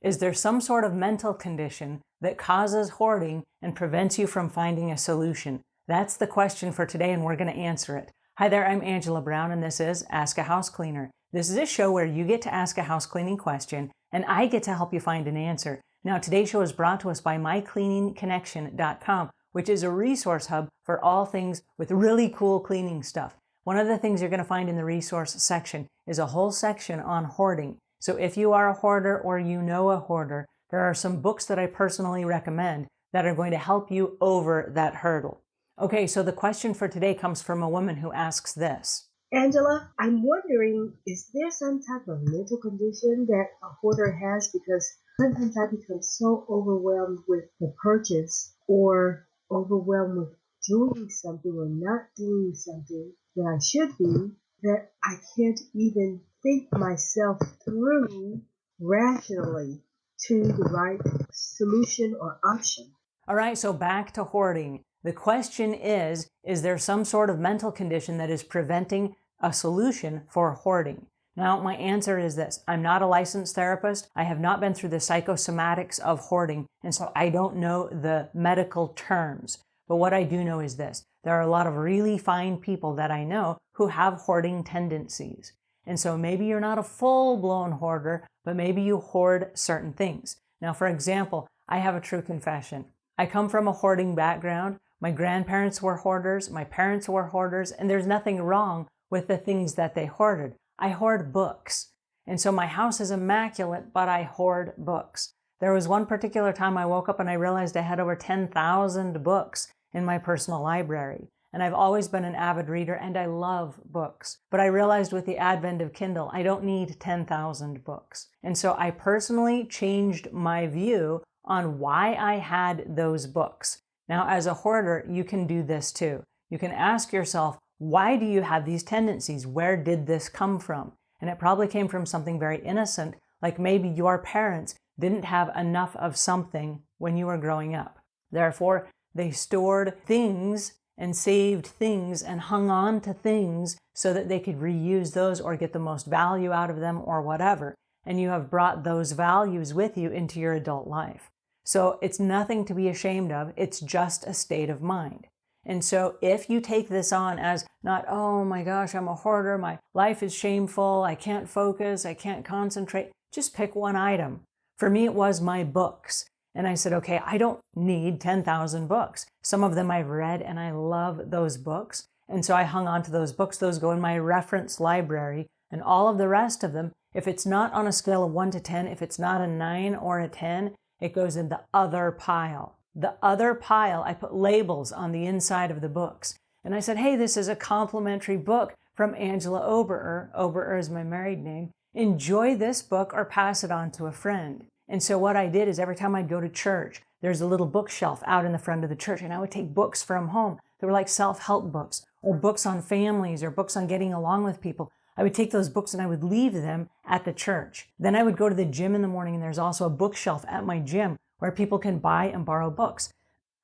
Is there some sort of mental condition that causes hoarding and prevents you from finding a solution? That's the question for today, and we're going to answer it. Hi there, I'm Angela Brown, and this is Ask a House Cleaner. This is a show where you get to ask a house cleaning question, and I get to help you find an answer. Now, today's show is brought to us by mycleaningconnection.com, which is a resource hub for all things with really cool cleaning stuff. One of the things you're going to find in the resource section is a whole section on hoarding. So if you are a hoarder or you know a hoarder, there are some books that I personally recommend that are going to help you over that hurdle. Okay, so the question for today comes from a woman who asks this. Angela, I'm wondering, is there some type of mental condition that a hoarder has? Because sometimes I become so overwhelmed with the purchase or overwhelmed with doing something or not doing something that I should be, that I can't even think myself through rationally to the right solution or option. All right, so back to hoarding. The question is there some sort of mental condition that is preventing a solution for hoarding? Now, my answer is this. I'm not a licensed therapist. I have not been through the psychosomatics of hoarding, and so I don't know the medical terms. But what I do know is this. There are a lot of really fine people that I know who have hoarding tendencies. And so maybe you're not a full-blown hoarder, but maybe you hoard certain things. Now, for example, I have a true confession. I come from a hoarding background. My grandparents were hoarders, my parents were hoarders, and there's nothing wrong with the things that they hoarded. I hoard books. And so my house is immaculate, but I hoard books. There was one particular time I woke up and I realized I had over 10,000 books in my personal library. And I've always been an avid reader and I love books. But I realized with the advent of Kindle, I don't need 10,000 books. And so I personally changed my view on why I had those books. Now, as a hoarder, you can do this too. You can ask yourself, why do you have these tendencies? Where did this come from? And it probably came from something very innocent, like maybe your parents didn't have enough of something when you were growing up. Therefore, they stored things and saved things and hung on to things so that they could reuse those or get the most value out of them or whatever. And you have brought those values with you into your adult life. So it's nothing to be ashamed of. It's just a state of mind. And so if you take this on as not, oh my gosh, I'm a hoarder, my life is shameful, I can't focus, I can't concentrate, just pick one item. For me, it was my books. And I said, okay, I don't need 10,000 books. Some of them I've read and I love those books. And so I hung on to those books. Those go in my reference library. And all of the rest of them, if it's not on a scale of 1 to 10, if it's not a 9 or a 10, it goes in the other pile. The other pile, I put labels on the inside of the books. And I said, hey, this is a complimentary book from Angela Oberer. Oberer is my married name. Enjoy this book or pass it on to a friend. And so what I did is every time I'd go to church, there's a little bookshelf out in the front of the church, and I would take books from home that were like self-help books or books on families or books on getting along with people. I would take those books and I would leave them at the church. Then I would go to the gym in the morning, and there's also a bookshelf at my gym where people can buy and borrow books.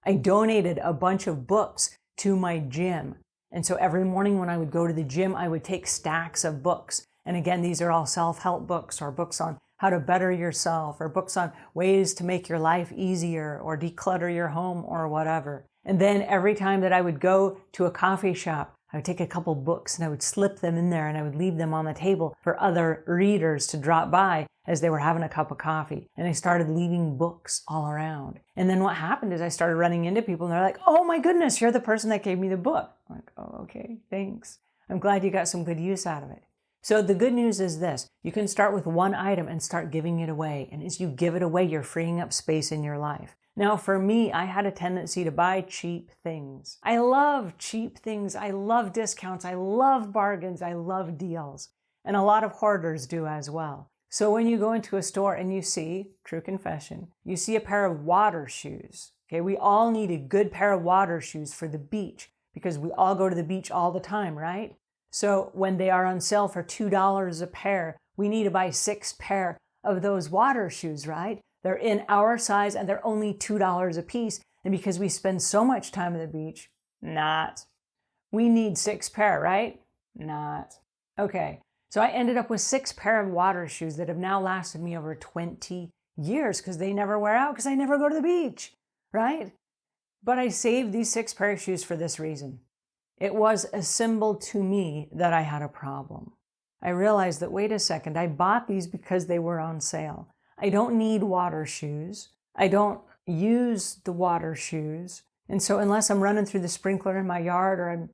I donated a bunch of books to my gym. And so every morning when I would go to the gym, I would take stacks of books. And again, these are all self-help books or books on how to better yourself or books on ways to make your life easier or declutter your home or whatever. And then every time that I would go to a coffee shop, I would take a couple books and I would slip them in there and I would leave them on the table for other readers to drop by as they were having a cup of coffee. And I started leaving books all around. And then what happened is I started running into people and they're like, oh my goodness, you're the person that gave me the book. I'm like, oh, okay, thanks. I'm glad you got some good use out of it. So the good news is this, you can start with one item and start giving it away. And as you give it away, you're freeing up space in your life. Now, for me, I had a tendency to buy cheap things. I love cheap things. I love discounts. I love bargains. I love deals. And a lot of hoarders do as well. So when you go into a store and you see, true confession, you see a pair of water shoes. Okay, we all need a good pair of water shoes for the beach because we all go to the beach all the time, right? So when they are on sale for $2 a pair, we need to buy 6 pair of those water shoes, right? They're in our size and they're only $2 a piece. And because we spend so much time at the beach, not. We need 6 pair, right? Not. Okay. So I ended up with 6 pair of water shoes that have now lasted me over 20 years because they never wear out because I never go to the beach, right? But I saved these 6 pair of shoes for this reason. It was a symbol to me that I had a problem. I realized that, wait a second, I bought these because they were on sale. I don't need water shoes. I don't use the water shoes. And so unless I'm running through the sprinkler in my yard or I'm,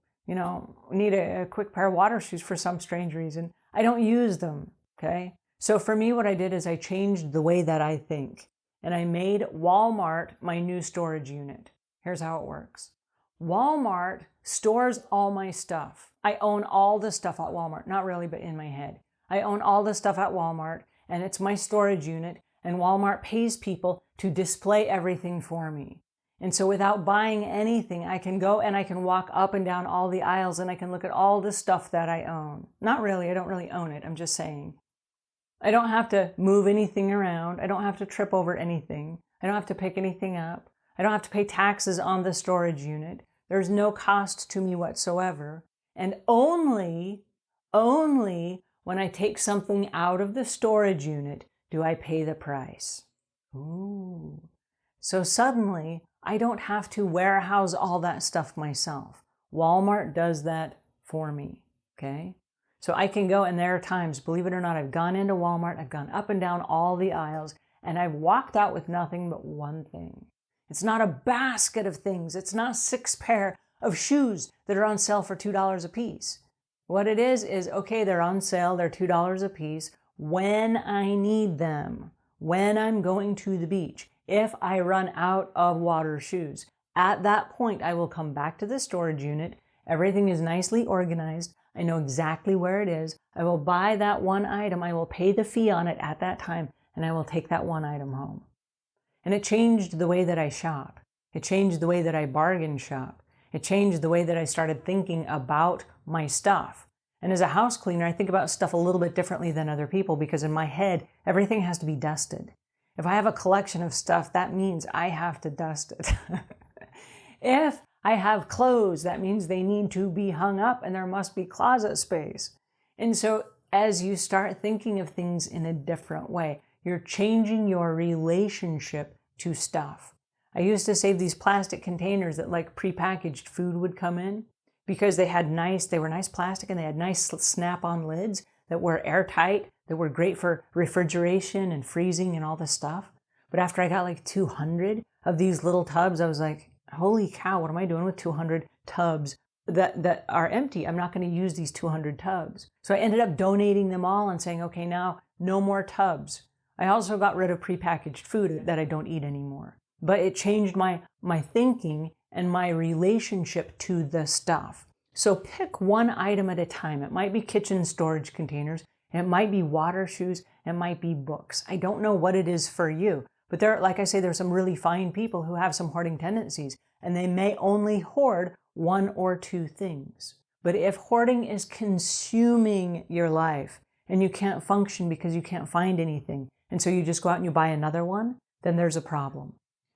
need a quick pair of water shoes for some strange reason, I don't use them, okay? So for me, what I did is I changed the way that I think. And I made Walmart my new storage unit. Here's how it works. Walmart stores all my stuff. I own all the stuff at Walmart. Not really, but in my head. I own all the stuff at Walmart, and it's my storage unit, and Walmart pays people to display everything for me. And so without buying anything, I can go and I can walk up and down all the aisles and I can look at all the stuff that I own. Not really, I don't really own it, I'm just saying. I don't have to move anything around. I don't have to trip over anything. I don't have to pick anything up. I don't have to pay taxes on the storage unit. There's no cost to me whatsoever. And only when I take something out of the storage unit do I pay the price. Ooh. So suddenly, I don't have to warehouse all that stuff myself. Walmart does that for me, okay? So I can go, and there are times, believe it or not, I've gone into Walmart, I've gone up and down all the aisles, and I've walked out with nothing but one thing. It's not a basket of things. It's not 6 pair of shoes that are on sale for $2 a piece. What it is, okay, they're on sale, they're $2 a piece when I need them, when I'm going to the beach. If I run out of water shoes, at that point, I will come back to the storage unit. Everything is nicely organized. I know exactly where it is. I will buy that one item. I will pay the fee on it at that time, and I will take that one item home. And it changed the way that I shop. It changed the way that I bargain shop. It changed the way that I started thinking about my stuff. And as a house cleaner, I think about stuff a little bit differently than other people because in my head, everything has to be dusted. If I have a collection of stuff, that means I have to dust it. If I have clothes, that means they need to be hung up and there must be closet space. And so as you start thinking of things in a different way, you're changing your relationship to stuff. I used to save these plastic containers that like prepackaged food would come in because they were nice plastic and they had nice snap-on lids that were airtight, that were great for refrigeration and freezing and all this stuff. But after I got like 200 of these little tubs, I was like, holy cow, what am I doing with 200 tubs that are empty? I'm not going to use these 200 tubs. So I ended up donating them all and saying, okay, now no more tubs. I also got rid of prepackaged food that I don't eat anymore. But it changed my thinking and my relationship to the stuff. So pick one item at a time. It might be kitchen storage containers. It might be water shoes. It might be books. I don't know what it is for you. But like I say, there's some really fine people who have some hoarding tendencies, and they may only hoard 1 or 2 things. But if hoarding is consuming your life and you can't function because you can't find anything, and so you just go out and you buy another one, then there's a problem.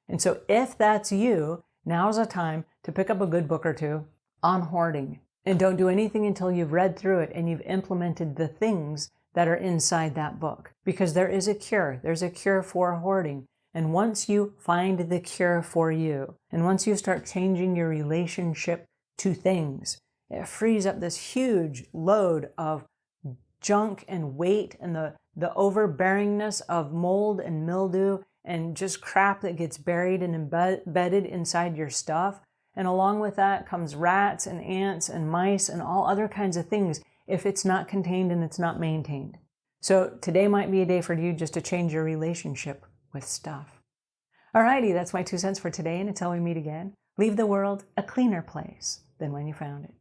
And so if that's you, now's a time to pick up a good book or 2 on hoarding. And don't do anything until you've read through it and you've implemented the things that are inside that book. Because there is a cure. There's a cure for hoarding. And once you find the cure for you, and once you start changing your relationship to things, it frees up this huge load of junk and weight and the overbearingness of mold and mildew and just crap that gets buried and embedded inside your stuff. And along with that comes rats and ants and mice and all other kinds of things if it's not contained and it's not maintained. So today might be a day for you just to change your relationship with stuff. Alrighty, that's my 2 cents for today, and until we meet again, leave the world a cleaner place than when you found it.